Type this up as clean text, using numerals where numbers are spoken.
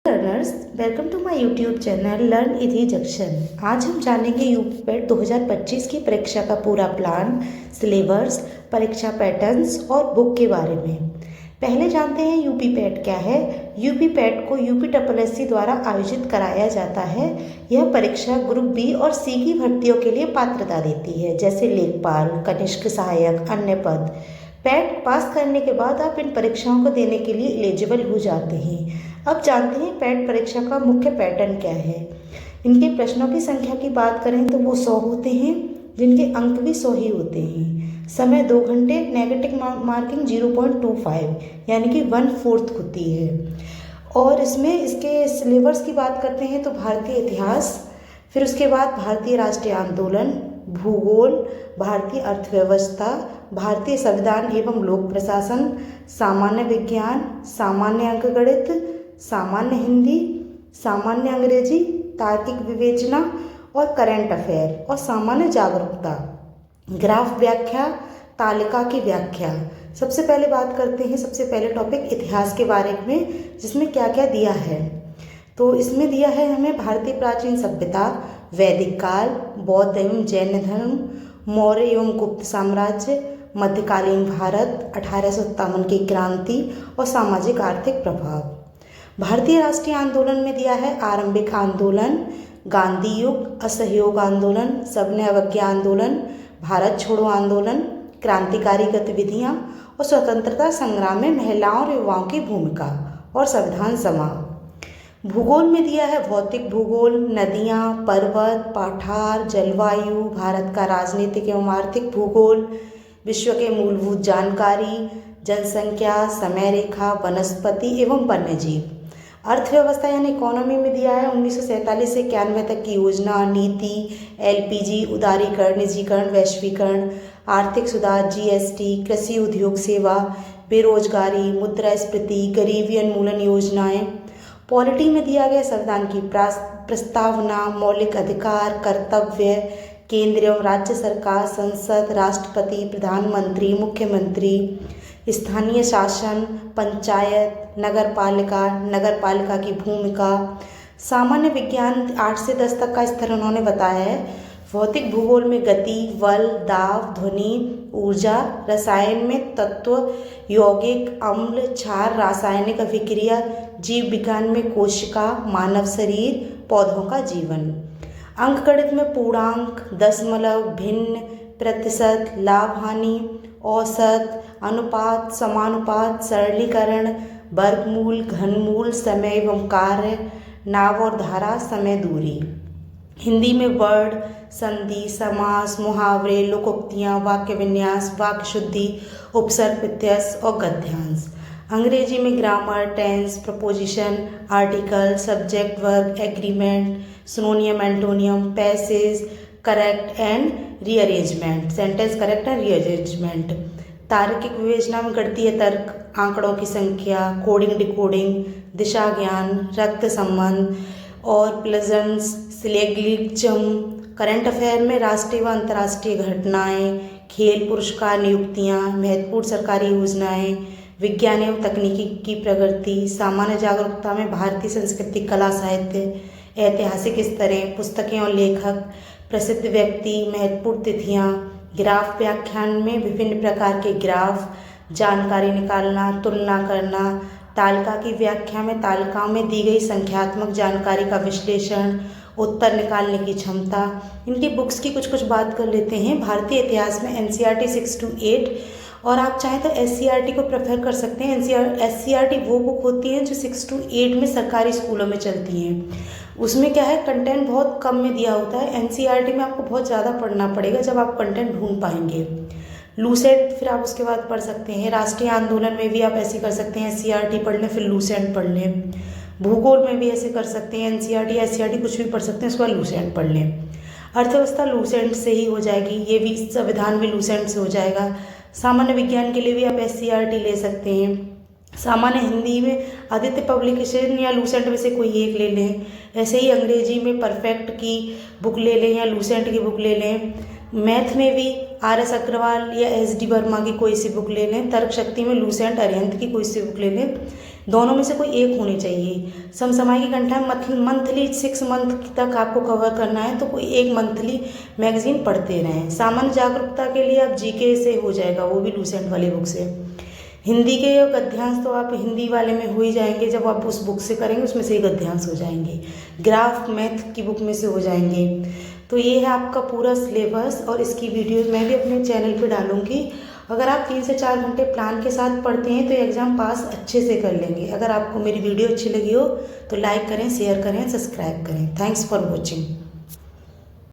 Learners, welcome to my YouTube channel learn इधि junction. आज हम जानेंगे यूपी पेट 2025 की परीक्षा का पूरा प्लान, सिलेबस, परीक्षा पैटर्न्स और बुक के बारे में। पहले जानते हैं यूपी पेट क्या है। यूपी पेट को यूपी SSSC द्वारा आयोजित कराया जाता है। यह परीक्षा ग्रुप बी और सी की भर्तियों के लिए पात्रता देती है, जैसे लेखपाल, कनिष्ठ सहायक, अन्य पद। पैट पास करने के बाद आप इन परीक्षाओं को देने के लिए एलिजिबल हो जाते हैं। अब जानते हैं पैट परीक्षा का मुख्य पैटर्न क्या है। इनके प्रश्नों की संख्या की बात करें तो वो 100 होते हैं, जिनके अंक भी 100 ही होते हैं। समय 2 घंटे, नेगेटिव मार्किंग 0.25 यानी कि 1/4 होती है। और इसमें इसके सिलेबस की बात करते हैं तो भारतीय इतिहास, फिर उसके बाद भारतीय राष्ट्रीय आंदोलन, भूगोल, भारतीय अर्थव्यवस्था, भारतीय संविधान एवं लोक प्रशासन, सामान्य विज्ञान, सामान्य अंकगणित, सामान्य हिंदी, सामान्य अंग्रेजी, तार्किक विवेचना और करंट अफेयर और सामान्य जागरूकता, ग्राफ व्याख्या, तालिका की व्याख्या। सबसे पहले बात करते हैं, सबसे पहले टॉपिक इतिहास के बारे में, जिसमें क्या क्या दिया है। तो इसमें दिया है हमें भारतीय प्राचीन सभ्यता, वैदिक काल, बौद्ध एवं जैन धर्म, मौर्य एवं गुप्त साम्राज्य, मध्यकालीन भारत, 1857 की क्रांति और सामाजिक आर्थिक प्रभाव। भारतीय राष्ट्रीय आंदोलन में दिया है आरंभिक आंदोलन, गांधी युग, असहयोग आंदोलन, सबने अवज्ञा आंदोलन, भारत छोड़ो आंदोलन, क्रांतिकारी गतिविधियां और स्वतंत्रता संग्राम में महिलाओं और युवाओं की भूमिका और संविधान सभा। भूगोल में दिया है भौतिक भूगोल, नदियां, पर्वत, पठार, जलवायु, भारत का राजनीतिक एवं आर्थिक भूगोल, विश्व के मूलभूत जानकारी, जनसंख्या, समय रेखा, वनस्पति एवं वन्यजीव। अर्थव्यवस्था यानी इकोनॉमी में दिया है 1947 से 91 तक की योजना, नीति, LPG, उदारीकरण, निजीकरण, वैश्वीकरण, आर्थिक सुधार, GST, कृषि उद्योग सेवा, बेरोजगारी, मुद्रास्फीति, गरीबी उन्मूलन योजनाएं। पॉलिटी में दिया गया संविधान की प्रस्तावना, मौलिक अधिकार, कर्तव्य, केंद्र एवं राज्य सरकार, संसद, राष्ट्रपति, प्रधानमंत्री, मुख्यमंत्री, स्थानीय शासन, पंचायत, नगरपालिका की भूमिका। सामान्य विज्ञान 8 से 10 तक का स्तर उन्होंने बताया है। भौतिक भूगोल में गति, बल, दाब, ध्वनि, ऊर्जा, रसायन में तत्व, यौगिक, अम्ल, क्षार, रासायनिक अभिक्रिया, जीव विज्ञान में कोशिका, मानव शरीर, पौधों का जीवन। अंकगणित में पूर्णांक, दशमलव, भिन्न, प्रतिशत, लाभ हानि, औसत, अनुपात, समानुपात, सरलीकरण, वर्गमूल, घनमूल, समय एवं कार्य, नाव और धारा, समय दूरी। हिंदी में वर्ड, संधि, समास, मुहावरे, लोकोक्तियाँ, वाक्य विन्यास, वाक्य शुद्धि, उपसर्ग, प्रत्यय और गद्यांश। अंग्रेजी में grammar, tense, preposition, article, subject, verb, agreement, synonym, antonym, passage, correct and rearrangement, sentence correct and rearrangement. तार्किक विवेचना में गणितीय तर्क, आंकड़ों की संख्या, कोडिंग डिकोडिंग, दिशा ज्ञान, रक्त संबंध और प्लेजेंस, सिलेगिज्म। करंट अफेयर में राष्ट्रीय व अंतर्राष्ट्रीय घटनाएं, खेल पुरस्कार, नियुक्तियां, महत्वपूर्ण सरकारी योजनाएं, विज्ञान एवं तकनीकी की प्रगति। सामान्य जागरूकता में भारतीय संस्कृति, कला, साहित्य, ऐतिहासिक स्तरें, पुस्तकें और लेखक, प्रसिद्ध व्यक्ति, महत्वपूर्ण तिथियां। ग्राफ व्याख्यान में विभिन्न प्रकार के ग्राफ, जानकारी निकालना, तुलना करना। तालिका की व्याख्या में तालिकाओं में दी गई संख्यात्मक जानकारी का विश्लेषण, उत्तर निकालने की क्षमता। इनकी बुक्स की कुछ बात कर लेते हैं। भारतीय इतिहास में NCERT 6 to 8 और आप चाहें तो SCERT को प्रेफर कर सकते हैं। SCERT वो बुक होती है जो 6 to 8 में सरकारी स्कूलों में चलती हैं। उसमें क्या है, कंटेंट बहुत कम में दिया होता है। NCERT में आपको बहुत ज़्यादा पढ़ना पड़ेगा जब आप कंटेंट ढूंढ पाएंगे। लूसेंट फिर आप उसके बाद पढ़ सकते हैं। राष्ट्रीय आंदोलन में भी आप ऐसे कर सकते हैं, SCERT पढ़ लें फिर लूसेंट पढ़ लें। भूगोल में भी ऐसे कर सकते हैं, NCERT या SCERT कुछ भी पढ़ सकते हैं, उसके बाद लूसेंट पढ़ लें। अर्थव्यवस्था लूसेंट से ही हो जाएगी, ये भी संविधान भी लूसेंट से हो जाएगा। सामान्य विज्ञान के लिए भी आप SCERT ले सकते हैं। सामान्य हिंदी में आदित्य पब्लिकेशन या लूसेंट में से कोई एक ले लें। ऐसे ही अंग्रेजी में परफेक्ट की बुक ले लें या लूसेंट की बुक ले लें। मैथ में भी RS अग्रवाल या SD वर्मा की कोई सी बुक ले लें। तर्क शक्ति में लूसेंट अरिहंत की कोई सी बुक ले लें। दोनों में से कोई एक होनी चाहिए। समसामयिक घंटा मंथली 6 मंथ तक आपको कवर करना है, तो कोई एक मंथली मैगजीन पढ़ते रहें। सामान्य जागरूकता के लिए आप जीके से हो जाएगा, वो भी लूसेंट वाली बुक से। हिंदी के गद्यांश तो आप हिंदी वाले में हो ही जाएंगे, जब आप उस बुक से करेंगे उसमें से ही गद्यांश हो जाएंगे। ग्राफ मैथ की बुक में से हो जाएंगे। तो ये है आपका पूरा सिलेबस, और इसकी वीडियो मैं भी अपने चैनल पे डालूंगी। अगर आप 3 से 4 घंटे प्लान के साथ पढ़ते हैं तो एग्ज़ाम पास अच्छे से कर लेंगे। अगर आपको मेरी वीडियो अच्छी लगी हो तो लाइक करें, शेयर करें, सब्सक्राइब करें। Thanks for watching.